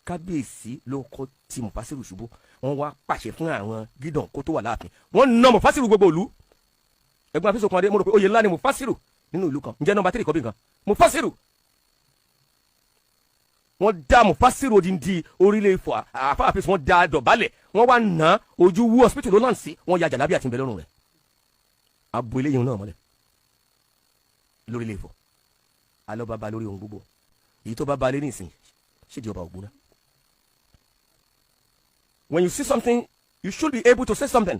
kábíyèsí ló kọ́ ti Mufasiru ṣubú wọ́n wá pàṣẹ fún àwọn gídàn kó tó wà láàfin wọ́n na Mufasiru gbogbo ìlú ẹgbẹ́ àfihàn kan dé mo rò pé oyè ńlá ni Mufasiru nínú ìlú kan ǹjẹ́ nọ́mbà 3 kọ́ bí nǹkan Mufasiru wọ́n dá Mufasiru odindi orílẹ̀ Ifọ̀ àfáàfin wọ́n dá dọ̀bálẹ̀ wọ́n wá ná ojú wú hospital ló láǹsí wọ́n ya jàlábí àti ìbẹ̀lọ́rùn rẹ̀ abo eléyìí náà mọ́lẹ̀ lórílẹ̀ Ifọ̀ alọ́ bàbá lórí ohun gbogbo èyí tó bá ba lé nísìn ṣèdí ọba Ògún náà. When you see something you should be able to say something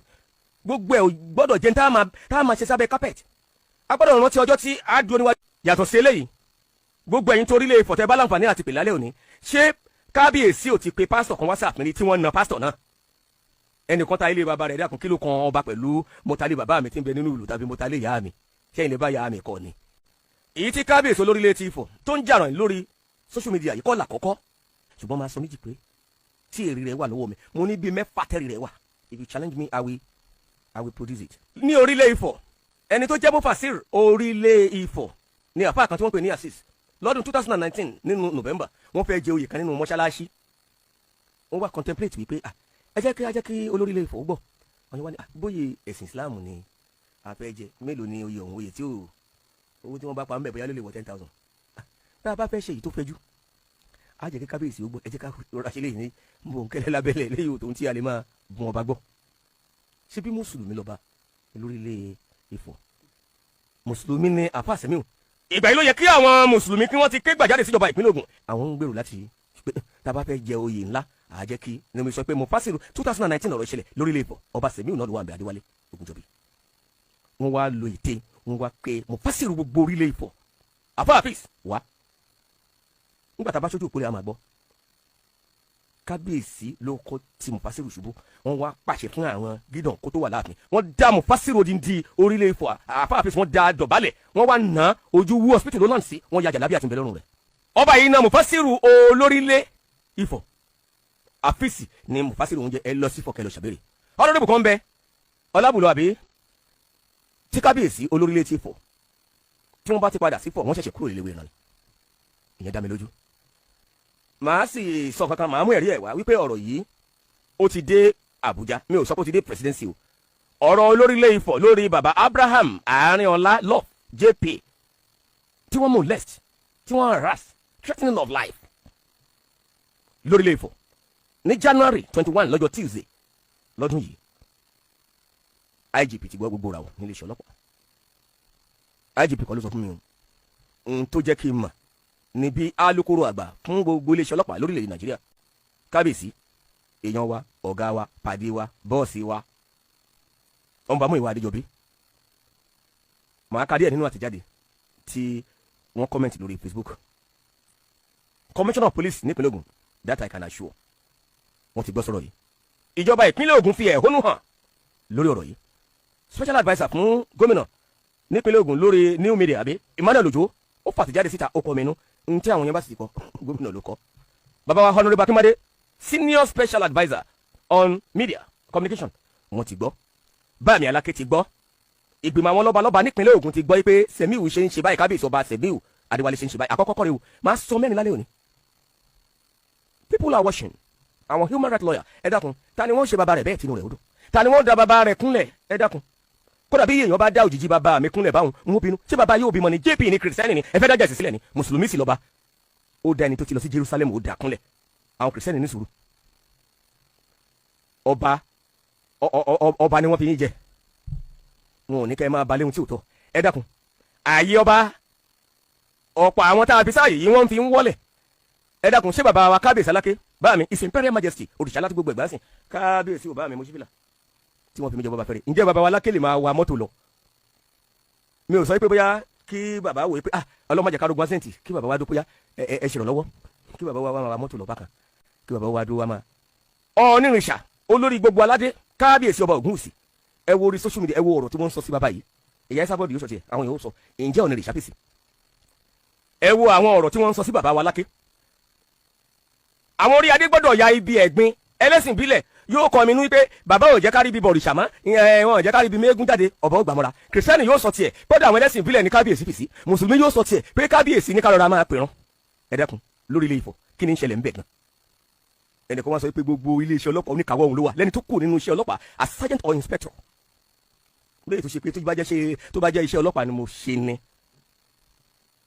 gbogbo ẹ̀ gbọ́dọ̀ jẹ́ tá a máa ṣe sábẹ́ carpet a gbọ́dọ̀ rántí ọjọ́ tí a dúró níwájú yàtọ̀ sí eléyìí gbogbo ẹ̀yin torí lè fọ̀tẹ́ bá láǹfààní àti pè lálẹ́ òní ṣé kábíyèsí ò ti pe pásítọ̀ kan wá sí àpínrí tí wọ́n na pásítọ̀ náà ẹnìkan ta ilé bàbá rẹ̀ dákun kí ló kan ọba pẹ̀lú mọ́tálé bàbá mi tí ń bẹ nínú ìlú tàbí mọ́tálé ìyá mi ṣẹ́yìn lè bá ìyá mi kọ́ ni èyí tí kábíyèsí olórílẹ̀ ti Ifọ̀ tó ń jàràn lórí social media yìí kọ́ làkọ́kọ́ ṣùgbọ́n máa sọ méjì pé tí èrè rẹ̀ wà lọ́wọ́ mi mo ní bíi 4 tẹ́rì rẹ̀ wà if you challenge me I will produce it. ní orílẹ̀ Ifọ̀ ẹni tó jẹ́ Mufasiru orílẹ̀ Ifọ̀ ní àfáà kan tí wọ́n pè ní Asis lọ́dún 2019 nínú November wọ́n fẹ́ jẹ oyè kan nínú mọ́ṣáláṣí wọ́n wá contemplate wípé ẹ jẹ́ kí olórílẹ̀ Ifọ̀ gbọ́ wọ́n wá ní bóyè ẹ̀sìn Islam ni àfẹ́ jẹ mélòó ni oyè òun oyè tí owó tí wọ́n bá pa ń bẹ̀ bóyá ló lè wọ 10,000 tá a bá fẹ́ ṣe èyí tó fẹ́jú á jẹ́ kí kábíyèsí ó gbọ́ ẹ jẹ́ ká rọra ṣe léyìn ní bòńkẹ́lẹ́ lábẹ́lẹ̀ léyìí òtún tí a lè máa bùn ọba gbọ́ ṣé bí mùsùlùmí lọ́ba lórílẹ̀ Ifọ̀ mùsùlùmí ni àfáà Sẹ̀míù ìgbà yìí ló yẹ kí àwọn mùsùlùmí kí wọ́n ti ké gbàjáde síjọba ìpínlẹ̀ Ògùn àwọn ń gbèrò láti pé tá a bá fẹ́ jẹ oyè ńlá àá jẹ́ kí ni mo sọ pé Mufasiru 2019 ọ̀rọ̀ ìṣẹ̀lẹ̀ lórílẹ̀ Ifọ̀ ọba Sẹ̀míù náà ló wà ń bẹ Adéwálé Ògúnjọbí wọ́n wá lo ète wọ́n wá pé Mufasiru gbogbo orílẹ̀ Ifọ̀ àfáà Hafiz wá nígbà tá a bá ṣojú òpó rẹ̀ a máa gbọ́ kábíyèsí ló kọ́ ti Mufasiru ṣubú wọ́n wá pàṣẹ fún àwọn gídàn kó tó wà láàfin wọ́n dá Mufasiru odindi orílẹ̀ Ifọ̀ àfáà Hafiz wọ́n dá dọ̀bálẹ̀ wọ́n wá ná ojú wú hospital ló láǹsí wọ́n ya jàlábí àti ìbẹ̀lọ́rùn rẹ̀ ọba yìí na Mufasiru olórílẹ̀ Ifọ̀ Hafiz ni Mufasiru ń jẹ ẹ lọ sí Ifọ̀ kẹlọ ṣàbẹ̀rẹ̀ ọlọ́dún kan bẹ ọlábùlọ àbí tí kábíyèsí olórílẹ̀ ti Ifọ̀ tí wọ́n bá ti padà sí Ifọ̀ wọ́n ṣẹ̀ṣẹ̀ kúrò léléwé náà ìyẹn dá mi lójú màá sì sọ kankan màá mú ẹ̀rí ẹ̀ wá wípé ọ̀rọ̀ yìí ó ti dé Àbújá mi ò sọ pé ó ti dé presidency o ọ̀rọ̀ olórílẹ̀ Ifọ̀ lórí baba Abraham Arinola Love JP tí wọ́n molest tí wọ́n harass threatening of life lórílẹ̀ Ifọ̀ ní January 21 lọ́jọ́ Tuesday lọ́dún yìí IGP ti gbọ́ gbogbo ra wọ̀ nílé iṣẹ́ ọlọ́pàá IGP kọ́ ló sọ fún mi ohun tó jẹ́ kí n mọ̀ ní bí alukoro àgbà fún gbogbo iléeṣẹ́ ọlọ́pàá lórílẹ̀‐èdè Nàìjíríà kábíyèsí èèyàn wa ọ̀gá wa pàdé wa bọ́ọ̀sì wa ọmọbàmú ìwà Adéjọbí màá ka díẹ̀ nínú àtẹ̀jáde tí wọ́n kọ́mẹ́ǹtì lórí Facebook Commissioner of Police nípínlẹ̀ Ògùn that I can assure wọ́n ti gbọ́ sọ̀rọ̀ yìí ìjọba ìpínlẹ̀ Ògùn fi ẹ̀hónú hàn lórí ọ̀rọ̀ yìí special adviser fún gómìnà nípínlẹ̀ Ògùn lórí new media àbí Emmanuel Ojo ó fàtẹ̀jáde síta ó kọ́ mi nú n tí àwọn yẹn bá sì kọ́ gómìnà ló kọ́ bàbá wa Honorable Akínmádé senior special adviser on media communication wọ́n ti gbọ́ báàmì Aláké ti gbọ́ ìgbìmọ̀ àwọn lọ́balọ́ba nípínlẹ̀ Ògùn ti gbọ́ pé Sẹ̀míù ṣe ń ṣe báyìí kábíyèsí ọba Sẹ̀míù Adéwálé ṣe ń ṣe báyìí àkọ́kọ́ kọ́ rẹ̀ o máa sọ mẹ́rin lálẹ́ òní people are watching àwọn human rights lawyer ẹ dákun ta ni wọ́n ṣe bàbá rẹ̀ bẹ́ẹ̀ tinú rẹ̀ ó dùn ta ni wọ́n da bàbá rẹ̀ kúnlẹ̀ ẹ dákun kódà bí èèyàn bá dá òjijì bàbá mi kúnlẹ̀ báwọn ń bínú ṣé bàbá yóò bímọ ni JP ni kìrìsìtẹ́nì ni ẹ fẹ́ dájà sílẹ̀ ni mùsùlùmí sì lọ́ba ó dá ẹni tó ti lọ sí Jerusalem ó dà kúnlẹ̀ àwọn kìrìsìtẹ́nì ní sùúrù ọba ni wọ́n fi yín jẹ wọn ò ní kẹ́ ẹ máa balẹ̀ ohun tí ò tọ́ ẹ dákun ààyè ọba ọ̀pọ̀ àwọn tá a fi sáàyè yìí wọ́n fi ń wọ́lẹ̀ ẹ dákun ṣé bàbá wa kábíyèsí Aláké bá mi His Imperial Majesty òrìṣà láti gbogbo ẹ̀gbá sìn kábíyèsí ò bá mi mo ṣí fìlà tí wọ́n fi mi jẹ bàbá fẹ́rẹ̀ ǹjẹ́ bàbá wa Aláké lè máa wa mọ́tò lọ mi ò sọ pé bóyá kí bàbá wò pé ọlọ́mọdé kárógun asẹ́ǹtì kí bàbá wa dó bóyá ẹ ṣèrànlọ́wọ́ kí bàbá wa máa wa mọ́tò lọ bákan kí bàbá wa dó wa máa. Ọ̀nìrìnṣà olórí gbogbo aládé kábíyèsí ọba Ògúnwùsì ẹ wo orí social media ẹ wo ọ̀rọ̀ tí wọ́n ń sọ sí bàbá yìí ìyá Ẹsábọ́ọ̀dù yóò sọ tiẹ̀ àwọn yóò sọ ǹjẹ́ Ọ̀nìrìnṣà fèsì ẹ wo àwọn ọ̀rọ̀ tí wọ́n ń sọ sí bàbá wa Aláké àwọn orí adé gbọ́dọ̀ ya ibi ẹ̀gbin ẹlẹ́sìn bílẹ̀ yóò kọ́ mi nú pé bàbá ò jẹ́ kárí bí bọ̀rìṣà mọ́ wọn ò jẹ́ kárí bí mẹ́gún jáde ọ̀bọ̀ ògbàmọ́ra kìrìsìtẹ́nì yóò sọ tiẹ̀ gbọ́dọ̀ àwọn ẹlẹ́sìn bílẹ̀ ní kábíyèsí fèsì mùsùlùmí yóò sọ tiẹ̀ pé kábíyèsí ní kárọ̀ra máa pèrán ẹ dẹ́kun lórí ilé Ifọ̀ kí ni ń ṣẹlẹ̀ ń bẹ̀ gan ẹnìkan wá sọ pé gbogbo iléeṣẹ́ ọlọ́pàá oníkàwọ́ òun ló wà lẹ́ni tó kù nínú iṣẹ́ ọlọ́pàá as sergeant or inspector lóye tó ṣe pé tó bá jẹ́ iṣẹ́ ọlọ́pàá ni mo ṣe ni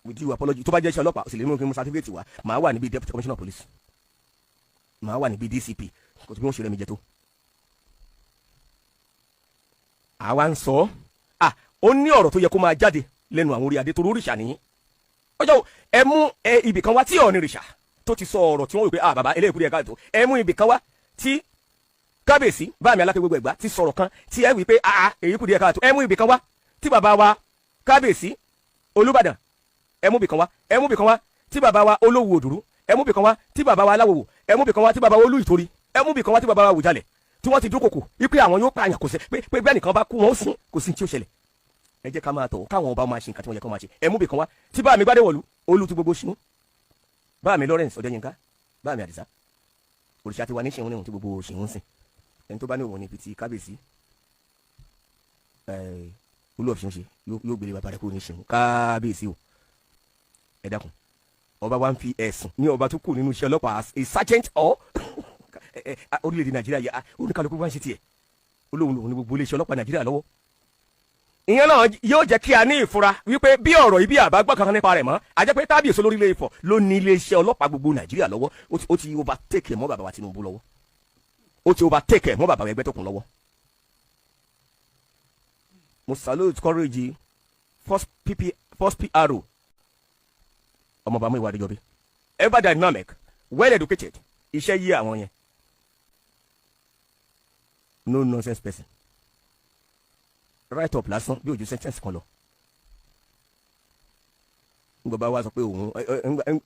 with due apology tó bá jẹ́ iṣẹ́ ọlọ́pàá sì lè mú kí n mú certificate wá màá wà níbi deputy commissioner of police màá wà níbi DCP kò tó bí wọ́n ṣe rẹ̀ mi jẹ tó. àwa ń sọ ó ní ọ̀rọ̀ tó yẹ kó máa jáde lẹ́nu àwọn orí adé tó rórìṣà nìyí ọjọ́ ẹ mú ibì kan wá tí Ọọ̀ni rìṣà tó ti sọ ọ̀rọ̀ tí wọ́n wí pé bàbá eléyìí kúrò ẹ̀ka ètò ẹ mú ibì kan wá tí kábíyèsí báàmì aláké gbogbo ẹ̀gbá ti sọ̀rọ̀ kan tí ẹ wí pé èyí kúrò ẹ̀ka ètò ẹ mú ibì kan wá tí bàbá wa kábíyèsí Olúbàdàn ẹ mú ibì kan wá ẹ mú ibì kan wá tí bàbá wa Olówù Òdùrú ẹ mú ibì kan wá tí bàbá wa Aláwòwò ẹ mú ibì kan wá tí bàbá wa Olú Ìtorí ẹ mú ibì kan wá tí bàbá wa Àwùjalẹ̀ tí wọ́n ti dúnkòkò wípé àwọn yóò pààyàn kò sí pé bẹ́ẹ̀ nìkan bá kú wọn ó sìn kò sí tí ó ṣẹlẹ̀ ẹ jẹ́ ká máa tọ̀ káwọn ọba máa ṣe nǹkan tí wọ́n yẹ kó máa ṣe ẹ mú ibì kan wá tí bá mi Gbádéwọ̀lú Olú ti gbogbo ṣinú bá mi Lawrence Ọdẹ́yìnká bá mi Àdìsá òrìṣà ti wà ní ṣẹ̀hún níhun tí gbogbo ṣẹ̀hún sìn ẹni tó bá ní òun ní ibi tí kábíyèsí Olú ọ̀fìn ṣe yóò gbélé bàbá rẹ̀ kúrò ní ṣẹ̀hún kábíyèsí o ẹ dákun ọba wa ń fi ẹ̀sùn ní ọba tó kù nínú iṣẹ́ ọlọ́pàá as a sergeant or orílẹ̀-èdè Nàìjíríà yà oníkàlùkù bá ń ṣe tiẹ̀ olóhùn lòun ní gbogbo iléeṣẹ́ ọlọ́pàá Nàìjíríà lọ́wọ́ ìyẹn náà yóò jẹ́ kí a ní ìfura wípé bí ọ̀rọ̀ ibi àbágbọ́ kankan nípa rẹ̀ mọ́ a jẹ́ pé kábíyèsí olórí ilé Ifọ̀ ló ní iléeṣẹ́ ọlọ́pàá gbogbo Nàìjíríà lọ́wọ́ ó ti overtake mọ́ bàbá wa Tinubu lọ́wọ́ ó ti overtake mọ́ bàbá wa ẹgbẹ́ tó kún lọ́wọ́. mo salute courage first PRO ọmọọba Múyìwá Adéjọbí ever dynamic well educated iṣẹ́ yí àwọn yẹn no nonsense person right up lásán bí ojú sentence kan lọ gbọba wa sọ pé òun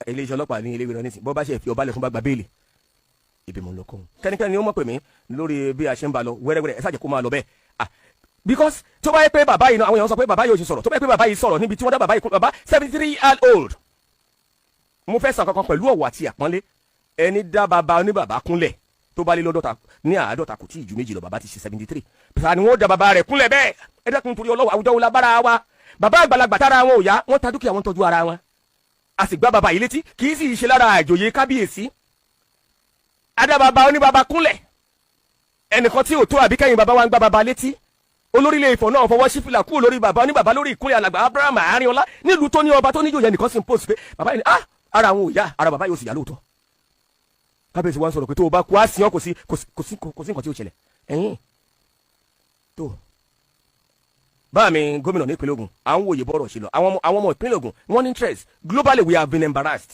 iléeṣẹ́ ọlọ́pàá ní ilé ìwé náà nísìn bọ́ bá ṣe fi ọba lẹ̀ fún bá gba béèlì ibi mò ń lọ kọ́ kẹ́nikẹ́ni ni ó mọ̀ pè mí lórí bí a ṣe ń ba lọ wẹ́rẹ́wẹ́rẹ́ ẹ ṣáàjẹ́ kó máa lọ bẹ́ẹ̀ because tó bá yẹ pé bàbá yìí náà àwọn èèyàn sọ pé bàbá yìí ò ṣe sọ̀rọ̀ tó bá yẹ pé bàbá yìí sọ̀rọ̀ níbi tí wọ́n dá bàbá yìí kún bàbá 73-year-old mo fẹ́ sàn kankan pẹ̀lú ọ̀wọ̀ àti àpọ́nlé ẹni dá bàbá oníbàbá kúnlẹ̀ tó bá lé lọ́dọ̀ta ní àádọ́ta kò tí ì ju méjì lọ bàbá ti ṣe 73 pèsè ni wọ́n da bàbá rẹ̀ kúnlẹ̀ bẹ́ẹ̀ ẹ dẹ́kun torí ọlọ́wọ́ àwùjọ wo la bára wa bàbá àgbàlagbà tára wọn ò yá wọ́n ta dúkìá wọn tọ́jú ara wọn a sì gbá bàbá yìí létí kì í sì ṣe lára àjòyè kábíyèsí adá bàbá oníbàbá kúnlẹ̀ ẹnìkan tí ò tó àbíkẹ́yìn bàbá wa ń gbá bàbá létí olórílẹ̀ Ifọ̀ náà fọwọ́ sí fìlà kúrò lórí bàbá oníbàbá lórí ìkúnlẹ̀ alàgbà Abraham Arinola nílùú tó ní ọba tó níjòyè nìkan sì ń post pé bàbá yìí ara àwọn ò yá ara bàbá yóò sì yá lóòótọ́ kábíyèsí wa ń sọ̀rọ̀ pé tó o bá kú á sìn ọ́ kò sí nǹkan tí ó ṣẹlẹ̀ ẹ̀yìn tó báà mi gómìnà ní ìpínlẹ̀ Ògùn à ń wòye bọ́rọ̀ ṣe lọ àwọn ọmọ ìpínlẹ̀ Ògùn wọ́n ní interest globally we have been embarrassed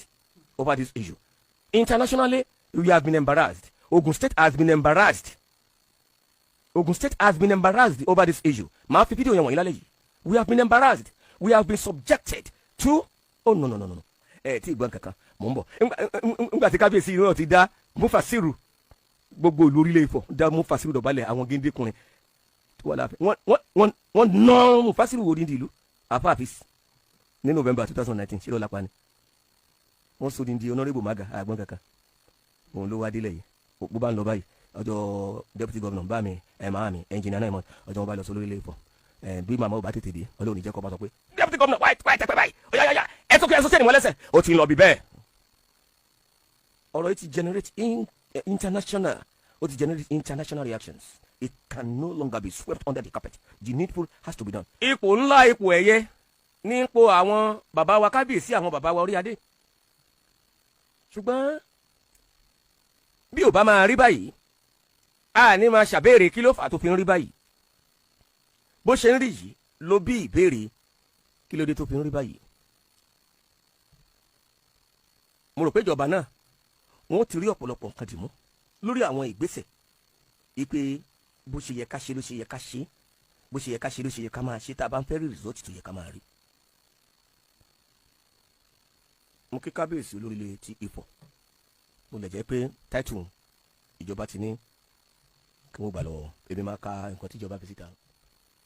over this issue internationally we have been embarrassed Ogun State has been embarrassed over this issue màá fi fídíò yẹn wọ̀nyí lálẹ́ yìí we have been embarrassed we have been subjected to oh no tí ìgbọ́n kankan mò ń bọ̀ ńgbà tí kábíyèsí náà ti dá Mufasiru gbogbo ìlú orílẹ̀ Ifọ̀ dá Mufasiru dọ̀bálẹ̀ àwọn géńdékùnrin tó wà láàfin wọ́n ná Mufasiru wo díndín ìlú àfáàfíìsì ní November 2019 ṣé ló lápá ni wọ́n so díndín honourable maga àgbọ̀n kankan òun ló wá délẹ̀ yìí bó bá ń lọ báyìí ọjọ́ deputy governor bá mi máa mi engineer náà mọ̀ ọjọ́ wọn bá lọ sí olórílẹ̀ Ifọ̀ bí màmá ò bá tètè dé Ọlọ́run ní jẹ́ kó bá sọ pé deputy governor wáyé tẹ́pẹ́ báyìí ọ̀yá ẹ sọ sẹ́ni wọn lẹ́sẹ̀ ó ti ń lọ bí bẹ́ẹ̀. ọ̀rọ̀ yìí ti generate international reactions it can no longer be swept under the carpet the needful has to be done. ipò ńlá ipò ẹ̀yẹ ní ipò àwọn bàbá wa kábíyèsí àwọn bàbá wa orí adé ṣùgbọ́n bí ò bá máa rí báyìí a ní máa ṣàbẹ̀rẹ̀ kí ló fà tó fi ń rí báyìí bó ṣe ń rí yìí ló bí ìbéèrè kí ló dé tó fi ń rí báyìí. mo rò pé ìjọba náà wọn ti rí ọ̀pọ̀lọpọ̀ nǹkan dì mú lórí àwọn ìgbésẹ̀ ipe bó ṣe yẹ ká ṣe ló ṣe yẹ ká ṣe bó ṣe yẹ ká ṣe ló ṣe yẹ ká máa ṣe tá a bá ń fẹ́ rí rìsọ́ọ̀tì tó yẹ ká máa rí. mo kí kábíyèsí olórílẹ̀ ti Ifọ̀ mo lè jẹ́ pé táìtù ìjọba ti ní kí wọ́n gbà lọ́wọ́ èmi máa ka nǹkan tí ìjọba fi síta.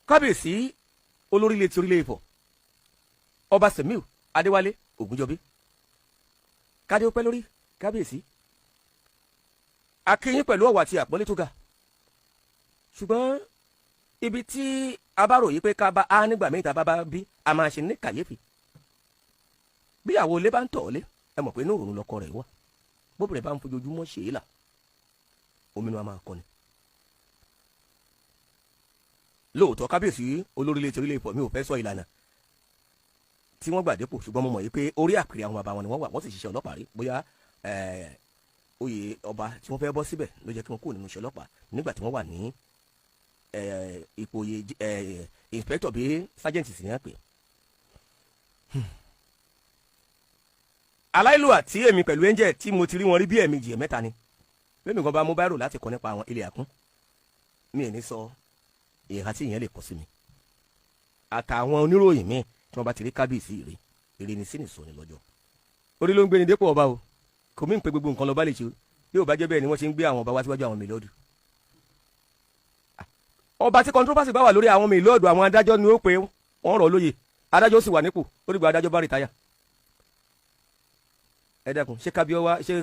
kábíyèsí olórílẹ̀ ti orílẹ̀ Ifọ̀ ọba Sẹ̀míù Adéwálé Ògúnjọbí kádé ó pẹ́ lórí kábíyèsí akínyín pẹ̀lú ọ̀wọ̀ àti àpọ́nlé tó ga ṣùgbọ́n ibi tí a bá ròyìn pé ká bá a nígbà míì tá a bá bí a máa ṣe ní kàyéfì bí àwọn olè bá ń tọ̀ ọ́ lé ẹ mọ̀ pé inú òrùn lọkọ rẹ̀ wá bóbìnrin bá ń fojoojúmọ́ ṣe é là ominú a máa kọ́ni. lóòótọ́ kábíyèsí olórí ilé torílẹ̀ Ifọ̀ mi ò fẹ́ sọ ìlànà tí wọ́n gbà dépò, ṣùgbọ́n mo mọ̀ yìí pé orí àpèrè àwọn bàbá wọn ni wọ́n wà, wọ́n sì ṣiṣẹ́ ọlọ́pàá rí. Bóyá oyè ọba tí wọ́n fẹ́ bọ́ síbẹ̀ ló jẹ́ kí wọ́n kúrò nínú iṣẹ́ ọlọ́pàá nígbà tí wọ́n wà ní ipò oyè inspector bí sergeant sì ní àpè. aláìlúwà tí èmi pẹ̀lú angel tí mo ti rí wọn rí bí ẹ̀ẹ̀mejì ẹ̀mẹ́ta ni lẹ́mi gan bá mú báírò láti kọ nípa àwọn ilé àkún, mi ò ní sọ ìhà tí ìyẹn lè kọ sí mi. àtàwọn oníròyìn míì tí wọ́n bá ti rí kábíyèsí rè èrè ní sínú ìsọ̀ni lọ́jọ́. orí ló ń gbé ni dépò ọba o, kò mí ń pe gbogbo nǹkan lọ́ba lè ṣe, yóò bá jẹ́ bẹ́ẹ̀ ni wọ́n ṣe ń gbé àwọn ọba wá síwájú àwọn mélòdù. ọba tí controversy bá wà lórí àwọn mélòdù, àwọn adájọ́ ni ó pé wọ́n rọ̀ lóye, adájọ́ sì wà nípò ó dìgbà adájọ́ bá rìtáyà. ẹ dẹ́kun ṣé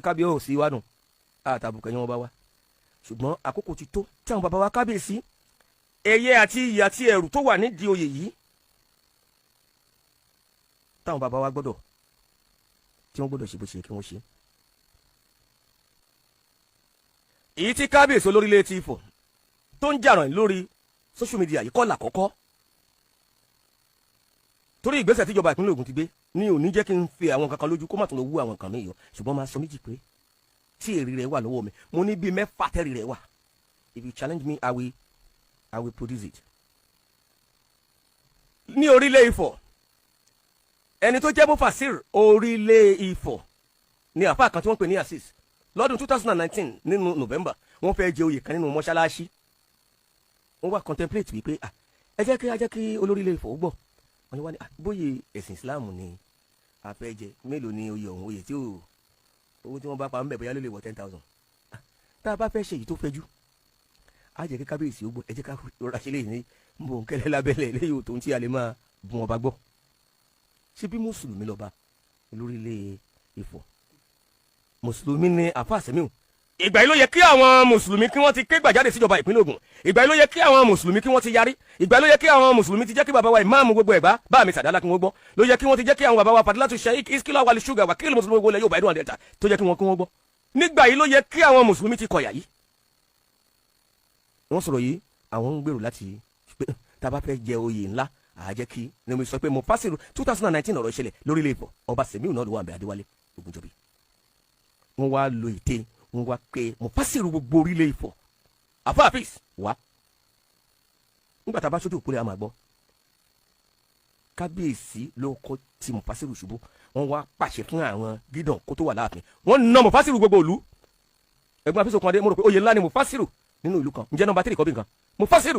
kábíyó sí wa nù àtàbùkẹ́ yẹn wọ́n bá wá, ṣùgbọ́n àkókò ti tó tí àwọn bàbá wa kábíyèsí ẹ̀yẹ àti iyì àti ẹ̀rù tó wà nídìí oyè yìí táwọn bàbá wa gbọ́dọ̀ tí wọ́n gbọ́dọ̀ ṣe bó ṣe kí wọ́n ṣe. èyí tí kábíyèsí olórílẹ̀ ti Ifọ̀ tó ń jàràn lórí social media yìí kọ́ làkọ́kọ́, torí ìgbésẹ̀ tíjọba ìpínlẹ̀ Ògùn ti gbé ní òní jẹ́ kí n fi àwọn kankan lójú kó má tún lọ wú àwọn kan mí yọ, ṣùgbọ́n máa sọ méjì pé tí èrè rẹ̀ wà lọ́wọ́ mi, mo ní bíi 6 tẹ́rì rẹ̀ wà. If you challenge me, I will produce it. ní orílẹ̀ Ifọ̀ ẹni tó jẹ́ Mufasir orílẹ̀ Ifọ̀ ní àfáà kan tí wọ́n pè ní Asis lọ́dún 2019 nínú November wọ́n fẹ́ jẹ oyè kan nínú mọ́ṣáláṣí. wọ́n wá contemplate wípé ẹ jẹ́ kí olórílẹ̀ Ifọ̀ gbọ́, wọ́n ní wá ní bóyè ẹ̀sìn Islam ni a fẹ́ jẹ, mélòó ni oyè ọ̀hún, oyè tí owó tí wọ́n bá pa ń bẹ̀ bóyá ló lè wọ 10,000. tá a bá fẹ́ ṣe èyí tó fẹ́ jú á jẹ́ kí kábíyèsí ó gbọ́, ẹ jẹ́ ká rọra ṣe léyìn ní bòńkẹ́lẹ́ lábẹ́lẹ̀ léyìí òtún tí a lè máa bùn ọba gbọ́. ṣé bí mùsùlùmí lọ́ba lórílẹ̀ Ifọ̀, mùsùlùmí ni àfa àsẹ́míù. ìgbà yìí ló yẹ kí àwọn mùsùlùmí kí wọ́n ti ké gbàjáde síjọba ìpínlẹ̀ Ògùn, ìgbà yìí ló yẹ kí àwọn mùsùlùmí kí wọ́n ti yarí, ìgbà yìí ló yẹ kí àwọn mùsùlùmí ti jẹ́ kí bàbá wa ìmáàmù gbogbo Ẹ̀gbá bá mi Sàdálà kí wọ́n gbọ́, ló yẹ kí wọ́n ti jẹ́ kí àwọn bàbá wa Fadilatu Sheikh Iskila Wali Sugar wà kí lè mùsùlùmí gbogbo ilẹ̀ Yorùbá Ẹ̀dùn àdẹ́ta tó jẹ́ kí wọ́n gbọ́. nígbà yìí ló yẹ kí àwọn mùsùlùmí ti kọ̀yà yìí. wọ́n sọ̀rọ̀ yìí àwọn ń gbèrò láti tá a bá fẹ́ jẹ oyè ńlá àjẹ́ kí ni mo sọ pé Mufasir 2019 ọ̀rọ̀ ìṣẹ̀lẹ̀ lórílẹ̀ Ifọ̀ ọba Sẹ̀míù náà ló wà ń bẹ Adéwálé Ògúnjọbí. wọ́n wá lo ète wọ́n wá pé Mufasir gbogbo orílẹ̀ Ifọ̀ àfa àfíìs wá. nígbà tá a bá sójú òpó rẹ̀ a máa gbọ́ kábíyèsí ló kọ́ ti Mufasir ṣubú, wọ́n wá pàṣẹ fún àwọn gídàn kó tó wà láàfin, wọ́n na Mufasir gbogbo ìlú. ẹ̀gbọ́n àfíìsì okùn adé mo rò pé oyè ńlá ni Mufasir nínú ìlú kan, ǹjẹ́ nọ́mbà 3 kọ́ bí nǹkan Mufasir.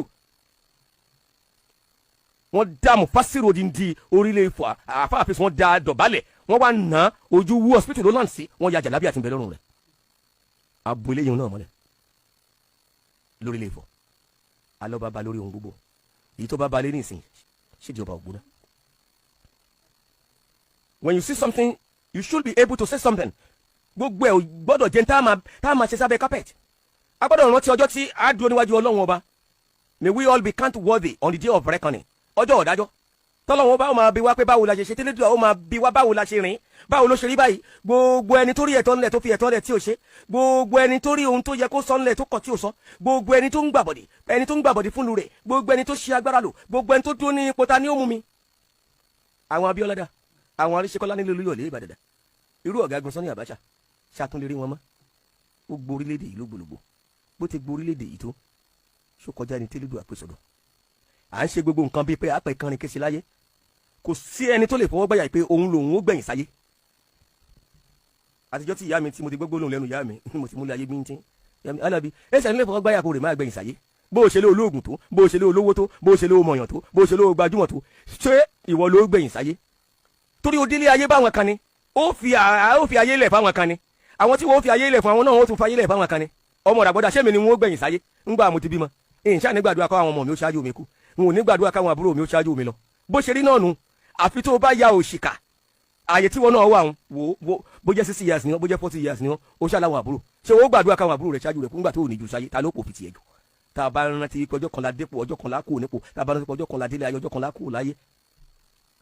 wọ́n dá Mufasir odindi orílẹ̀ Ifọ̀ àfa àfíìs wọ́n dá dọ̀bálẹ̀, wọ́n wá ná ojú wú hospital ló lọ́n sí, wọ́n ya jàlábí àti ìbẹ̀lẹ̀ ọ̀run rẹ̀. abo eléyìí náà mọ́lẹ̀ lórílẹ̀ Ifọ̀ alọ́ bá ba lórí ohun gbogbo, èyí tó bá ba lé nísìn ṣèjì ọba ògbóná. When you see something you should be able to say something. gbogbo ẹ̀ gbọ́dọ̀ jẹ́ tá a máa ṣe sábẹ́ carpet. a gbọ́dọ̀ rántí ọjọ́ tí a dúró níwájú Ọlọ́run ọba. May we all be count worthy on the day of reckoning. ọjọ́ ọ̀dájọ́ tọ́lọ́wọ́n bá ó máa bi wá pé báwo la ṣe ṣe tẹ́lẹ̀dúrà ó máa bi wá báwo la ṣe rìn báwo ló ṣe rí báyìí. gbogbo ẹni tó rí ẹ̀tọ́ ńlẹ̀ tó fi ẹ̀tọ́ lẹ̀ tí ò ṣe, gbogbo ẹni tó rí ohun tó yẹ kó sọ ńlẹ̀ tó kọ̀ tí ò sọ, gbogbo ẹni tó ń gbàbọ̀dì fún lu rẹ̀, gbogbo ẹni tó ṣe agbára lò, gbogbo ẹni tó dúró ní ipò ta ni ó mú mi. àwọn Abíọ́lá dà, àwọn Aríṣekọ́lá nílùú Olúyọ̀lé Ìbàdàn dà, irú Ọ̀gágun Sani Abacha ṣàtúnlérí wọn mọ́. gbogbo orílẹ̀-èdè yìí ló gbòlògbò bó ti gbó orílẹ̀-èdè yìí tó ṣó kọjá ní tẹ́lẹ̀dù àpèsọ̀dọ̀. à ń ṣe gbogbo nǹkan bíi pé àpẹ kan rìn kése láyé, kò sí ẹni tó lè fọwọ́ gbáyà pé òun lòun ó gbẹ̀yìn sáyé. àtijọ́ tí ìyá mi tí mo ti gbogbo lòun lẹ́nu ìyá mi mo ti múlẹ̀ ayé bíntín Alábí ẹsẹ̀ nílé fọwọ́ gbáyà kó rè má gbẹ̀yìn sáyé. bó o ṣe lé olóògùn tó, bó o ṣe lé olówó tó, bó o ṣe lé omọ̀yàn tó, bó o ṣe lé gbajúmọ̀ tó, ṣé ìwọ ló gbẹ̀yìn sáyé? torí o délé ayé báwọn kan ni, ó fi ayé lẹ̀ fáwọn kan ni, àwọn tí wọ́n fi ayé lẹ̀ fún àwọn náà wọ́n tún fi ayé lẹ̀ fáwọn kan ni. ọmọ ràgbọ́dà ṣé mi ni wọ́n gbẹ̀yìn sáyé ńgbà mo ti bímọ? ìṣá nígbàdúrà káwọn ọmọ mi ó ṣáájú mi kú, n ò nígbàdúrà káwọn àbúrò mi ó ṣáájú mi lọ. bó ṣe rí náà nu, àfi tó bá ya òṣìkà ààyè tí wọn náà wà ń wò bó jẹ́ 60 years ni wọn, bó jẹ́ 40 years ni wọn, ó ṣàlàwọn àbúrò. ṣé wọ́n gbàdúrà káwọn àbúrò rẹ̀ ṣáájú rẹ̀ fúngbà tó ò ní ju sáyé, ta ló kò fi tiẹ̀ jù? tá a bá rántí ọjọ́ kan la dépò, ọjọ́ kan la kú nípò, tá a bá rántí ọjọ́ kan la délé ayé, ọjọ́ kan la kú láyé.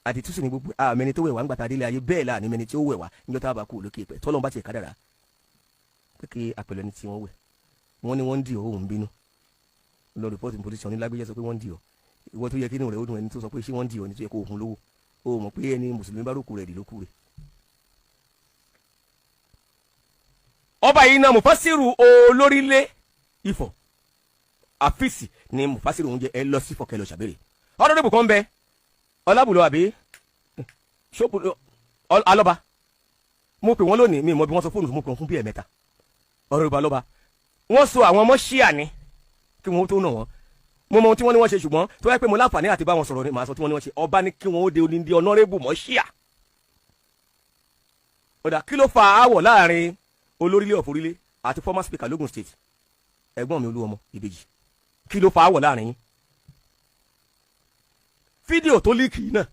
àdìtúsì ni gbogbo àmẹni tó wẹ̀ wá ń gbàtà délé ayé, bẹ́ẹ̀ la ní mẹni tí ó wẹ̀ wá níjọ́ tá a bá kú lókè pẹ̀ tọ́lọ́n bá ti kádàrá pé kí àpẹẹrẹ ní tí wọ́n wẹ̀ wọ́n ní wọ́n ń dì ọ́ òun bínú lọ rìpọ́tì police ní lágbèjẹ́ sọ pé wọ́n ń dì ọ́ ìwọ tó yẹ kí inú rẹ̀ ó dùn ẹni tó sọ pé ṣé wọ́n ń dì ọ́ ní tó yẹ kó òun lówó o mọ̀ pé ẹni mùsùlùmí bá rókù rẹ̀ dì lókù rẹ̀. ọba yìí náà Mufasiru olórílé Ifọ̀ àfíìsì ni Mufasiru oúnjẹ ẹ lọ sí Ifọ̀ kẹ́ lọ ṣàbẹ̀rẹ̀ ọdún dìbò kan bẹ ọlábùlọ àbí ṣọ́pù alọ́ba mo pè wọ́n lónìí mi mọ̀ bí wọ́n sọ fóònù mo pè wọ́n fún bí ẹ̀mẹ́ta ọ̀rọ̀ ìbá lọ́ba wọ́n so àwọn ọmọ ṣíà ni kí wọ́n tó nà wọ́n mo mọ ohun tí wọ́n ní wọ́n ṣe ṣùgbọ́n tó yẹ pé mo láǹfààní àti bá wọn sọ̀rọ̀ ni màá sọ tí wọ́n ní wọ́n ṣe ọba ní kí wọ́n ó de onídìí ọ̀nọ́rẹ́bù mọ́ ṣíà. ọ̀dà kí ló fa aáwọ̀ láàrin olórílẹ̀ ọ̀fọ̀rílẹ̀ àti former speaker logun state ẹ̀gbọ́n mi Olúọmọ Ìbejì kí ló fa aáwọ̀ láàrin yín. fídíò tó líìkì náà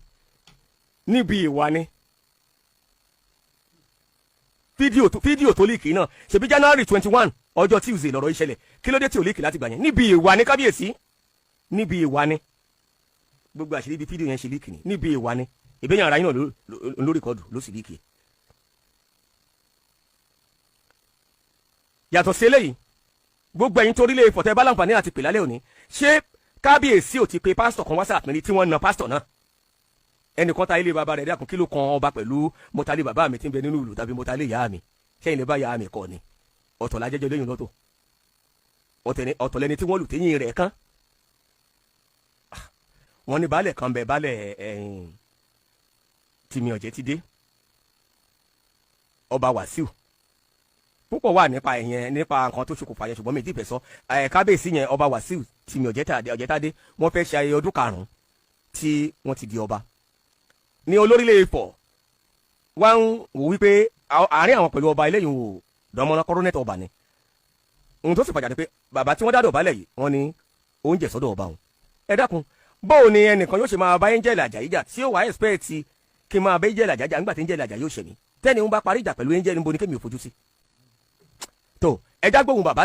níbi ìwà ni fídíò tó líìkì náà ṣebí January 21 ọjọ́ Tuesday lọ́rọ̀ ìṣẹ̀lẹ̀ kí ló dé tí ò líìkì láti gbà yẹn níbi ìwà ni kábíyèsí níbi ìwà ni gbogbo àṣírí ibi fídíò yẹn ṣe líìkì ni níbi ìwà ni ìbéyàn ara yín náà ló rìkọ́dù ló sì líìkì. yàtọ̀ sí eléyìí gbogbo ẹ̀yin torílẹ̀ Ifọ̀ tẹ́ bá láǹfààní àti pè lálẹ́ òní ṣé kábíyèsí ò ti pe pásítọ̀ kan wá sí àpẹẹrẹ tí wọ́n na pásítọ̀ náà ẹnìkan ta ilé bàbá rẹ̀ dákun kí ló kan ọba pẹ̀lú mọ́tálé bàbá mi tí ń bẹ nínú ìlú tàbí mọ́tálé ìyá mi ṣẹ́yìn lè bá ìyá mi kọ́ ni ọ̀tọ̀ lájẹ́jọ́ lẹ́yìn lọ́tọ̀ ọ̀tọ̀ lẹni tí wọ́n lù téyìn rẹ̀ kán wọ́n ní baálẹ̀ kan bẹ baálẹ̀ tìmí ọ̀jẹ̀ ti dé ọba Wàsíù púpọ̀ wà nípa ẹ̀yẹn nípa nǹkan tó ṣokùnfà yẹn ṣùgbọ́n mi ti fẹ́ sọ kábíyèsí yẹn ọba Wàsíù tìmí ọ̀jẹ̀tádé wọ́n fẹ́ ṣe ayẹyẹ ọdún karùn-ún tí wọ́n ti di ọba ní olórílẹ̀ Ifọ̀ wá ń wò wípé àárín àwọn pẹ̀lú ọba eléyìí wò dánmọ́ná kọ́rọ́nẹ́tì ọba ni ohun tó sì fàjà ni pé bàbá tí wọ́n dá dọ̀bálẹ̀ yìí wọ́n ní oúnjẹ sọ́dọ̀ ọba òun ẹ dákun bóò ni ẹnìkan yóò ṣe máa bá Angel Ajayi jà tí ó wà ẹ́sipẹ́ẹ̀tì kí n máa bá Angel Ajayi jà nígbà tí Angel Ajayi yóò ṣe mí tẹ́ni ń bá parí ìjà pẹ̀lú Angel níbo ni kémi ò fojú sí. tó ẹja gbóhùn bàbá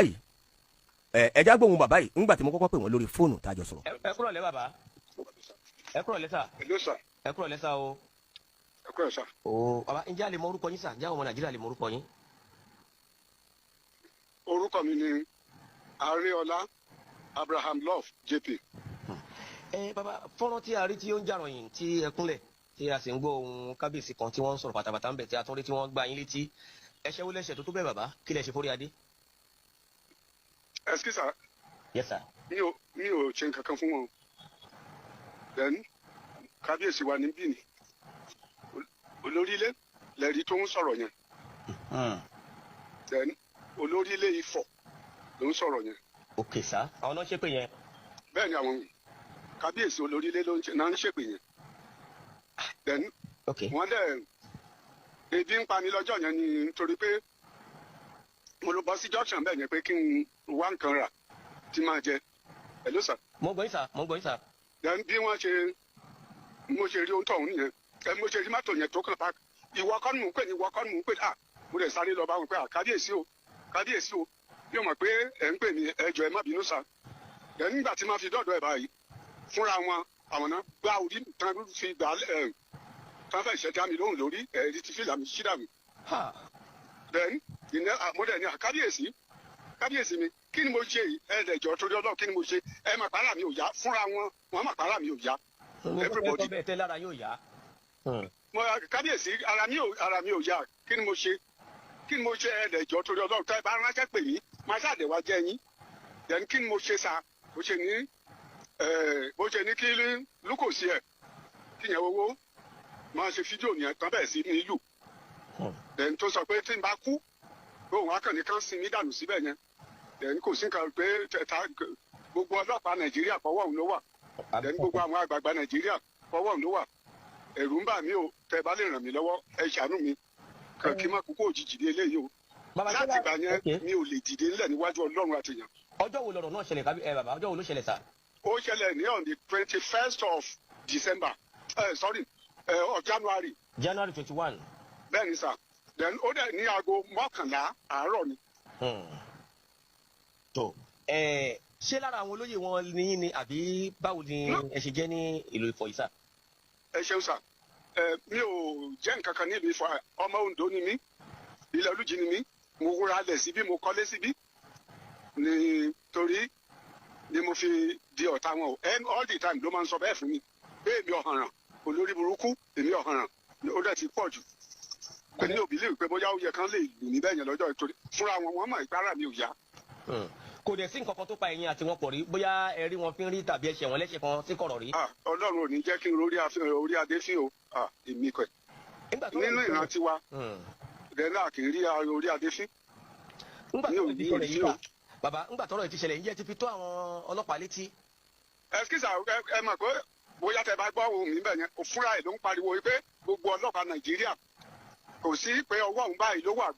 yìí ńgbà tí mo kọ́kọ́ pè wọ́n lórí fóònù tá a jọ sọ̀rọ̀. ẹ kúrò lẹ́ bàbá ẹ kúrò lẹ́ sà. ẹ kúrò lẹ́ sà o. ẹ kúrò sà. o bàbá ǹjẹ́ a lè mọ orúkọ yín sà ǹjẹ́ àwọn ọmọ Nàìjíríà lè mọ orúkọ yín. orúkọ mi ni Areola Abraham Love JP. Bàbá fọ́nrán tí a rí tí ó ń jàrọ̀ yìí tí ẹ kúnlẹ̀ tí a sì ń gbọ́ ohun kábíyèsí kan tí wọ́n ń sọ̀rọ̀ pátápátá ń bẹ̀ tí a tún rí tí wọ́n gbá yín létí ẹ̀ṣẹ̀ wo lẹ́ṣẹ̀ tó tó bẹ́ẹ̀ bàbá kí lẹ ṣe fórí adé. Excuse sir. Yes sir. mi ò ṣe nǹkan kan fún wọn then kábíyèsí wa ní bí ni olórílé lẹ́rí tó ń sọ̀rọ̀ yẹn then olórílé Ifọ̀ ló ń sọ̀rọ̀ yẹn. ok sir àwọn náà ṣépè yẹn. bẹ́ẹ̀ ni àwọn kábíyèsí olórílé náà ń ṣèpè yẹn then wọ́n dẹ̀ ebi ń pani lọ́jọ́ yẹn ni nítorí pé mo lọ bọ́ sí junction bẹ́ẹ̀ yẹn pé kí n wá nǹkan rà tí máa jẹ hello sir. mo gbọ́ yín sà. then bí wọ́n ṣe mo ṣe rí ohun tọ̀hún nìyẹn mo ṣe rí mọ́tò yẹn tó kàn park ìwọ kọ́ ni mò ń pè ní ìwọ kọ́ ni mò ń pè mo lè sáré lọ bá wọn pé kábíyèsí o bí o mọ̀ pé ẹ̀ ń pè mí ẹjọ́ ẹ má bínú sá then nígbà tí máa fi dọ́dọ̀ ẹ̀ báyìí fúnra wọn àwọn náà gba orí tán fi gbà tán fẹ́ ṣẹ̀dá mi lóhùn lórí ẹ̀rí ti fìlà mi ṣídà mi. then mo dẹ̀ ní kábíyèsí mi kí ni mo ṣe ẹ̀ẹ́dẹ̀jọ́ torí ọlọ́ọ̀ kí ni mo ṣe ẹ mà pàrà mi ò yá fúnra wọn mà pàrà mi ò yá. everybody bẹ́ẹ̀ tẹ́ lára yóò yá. kábíyèsí ara mi ò yá kí ni mo ṣe ẹ̀ẹ́dẹ̀jọ́ torí ọlọ́ọ̀ tẹ́ bá ránṣẹ́ pè mí máa ṣàdẹ̀wà jẹ́ yín then kí ni mo ṣe sa bó ṣe ní kí lúkòsí ẹ̀ kí yẹn owó máa ṣe fídíò yẹn tán bẹ́ẹ̀ sí ní ìlú then tó sọ pé tí n bá kú òun akànnì kan sin mí dànù síbẹ̀ yẹn then kò sí nǹkan pé gbogbo ọlọ́pàá Nàìjíríà pọ̀wọ́ òun ló wà then gbogbo àwọn àgbààgbà Nàìjíríà pọ̀wọ́ òun ló wà ẹ̀rù ń bà mí o tẹ́ bá lè ràn mí lọ́wọ́ ẹ ṣàánú mi kàn kí n má kú kó òjijì dé eléyìí o láti gbà yẹn mi ò lè dìde ńlẹ̀ níwájú Ọlọ́run àtìyàn. ọjọ́ wo lọ̀rọ̀ náà ṣẹlẹ̀ bàbá ọjọ́ wo ló ṣẹlẹ̀ sá. ó ṣẹlẹ̀ ní on the 21st of December of January. January 21. bẹ́ẹ̀ ni sà then ó dẹ̀ ní aago 11 àárọ̀ ni. tó ṣé lára àwọn olóyè wọn ní ni àbí báwo ni ẹ ṣe jẹ́ ní ìlú Ifọ̀ yìí sà. ẹ ṣeun sà mi ò jẹ́ nǹkan kan ní ìlú Ifọ̀ ọmọ Oǹdó ni mí ilẹ̀ Olújì ni mí mo wúra lẹ̀ síbí mo kọ́lé síbí ni torí ni mo fi di ọ̀tá wọn o all the time ló máa ń sọ bẹ́ẹ̀ fún mi pé èmi ọ̀hànràn olórí burúkú èmi ọ̀hànràn ó dẹ̀ ti pọ̀ jù èmi ò bìlíì pé bóyá ó yẹ kán lè lù mí bẹ́ẹ̀ yẹn lọ́jọ́ ìtorí fúnra wọn wọ́n mọ̀ ìpara mi ò yá. kò dẹ̀ sí nǹkan kan tó pa ẹ̀yin àti wọn pọ̀ rí bóyá ẹ rí wọn fi ń rí tàbí ẹ̀ṣẹ̀ wọn lẹ́ṣẹ̀ kan sí kọ̀rọ̀ rí. ọlọ́run ò ní jẹ́ kí n orí adé sí o èmi kọ́ ẹ̀ nínú ìrántí wa dẹ́nà kì í rí orí adé sí. bàbá ńgbà tọ́rọ̀ ti ṣẹlẹ̀ ǹjẹ́ ti fi tó àwọn ọlọ́pàá létí. ẹsikísà ẹ mọ̀ pé bóyá tẹ bá gbọ́ ohun mi bẹ̀ yẹn fúnra ẹ̀ ló ń pariwo pé gbogbo ọlọ́pàá Nàìjíríà kò sí pé ọwọ́ òun báyìí ló wà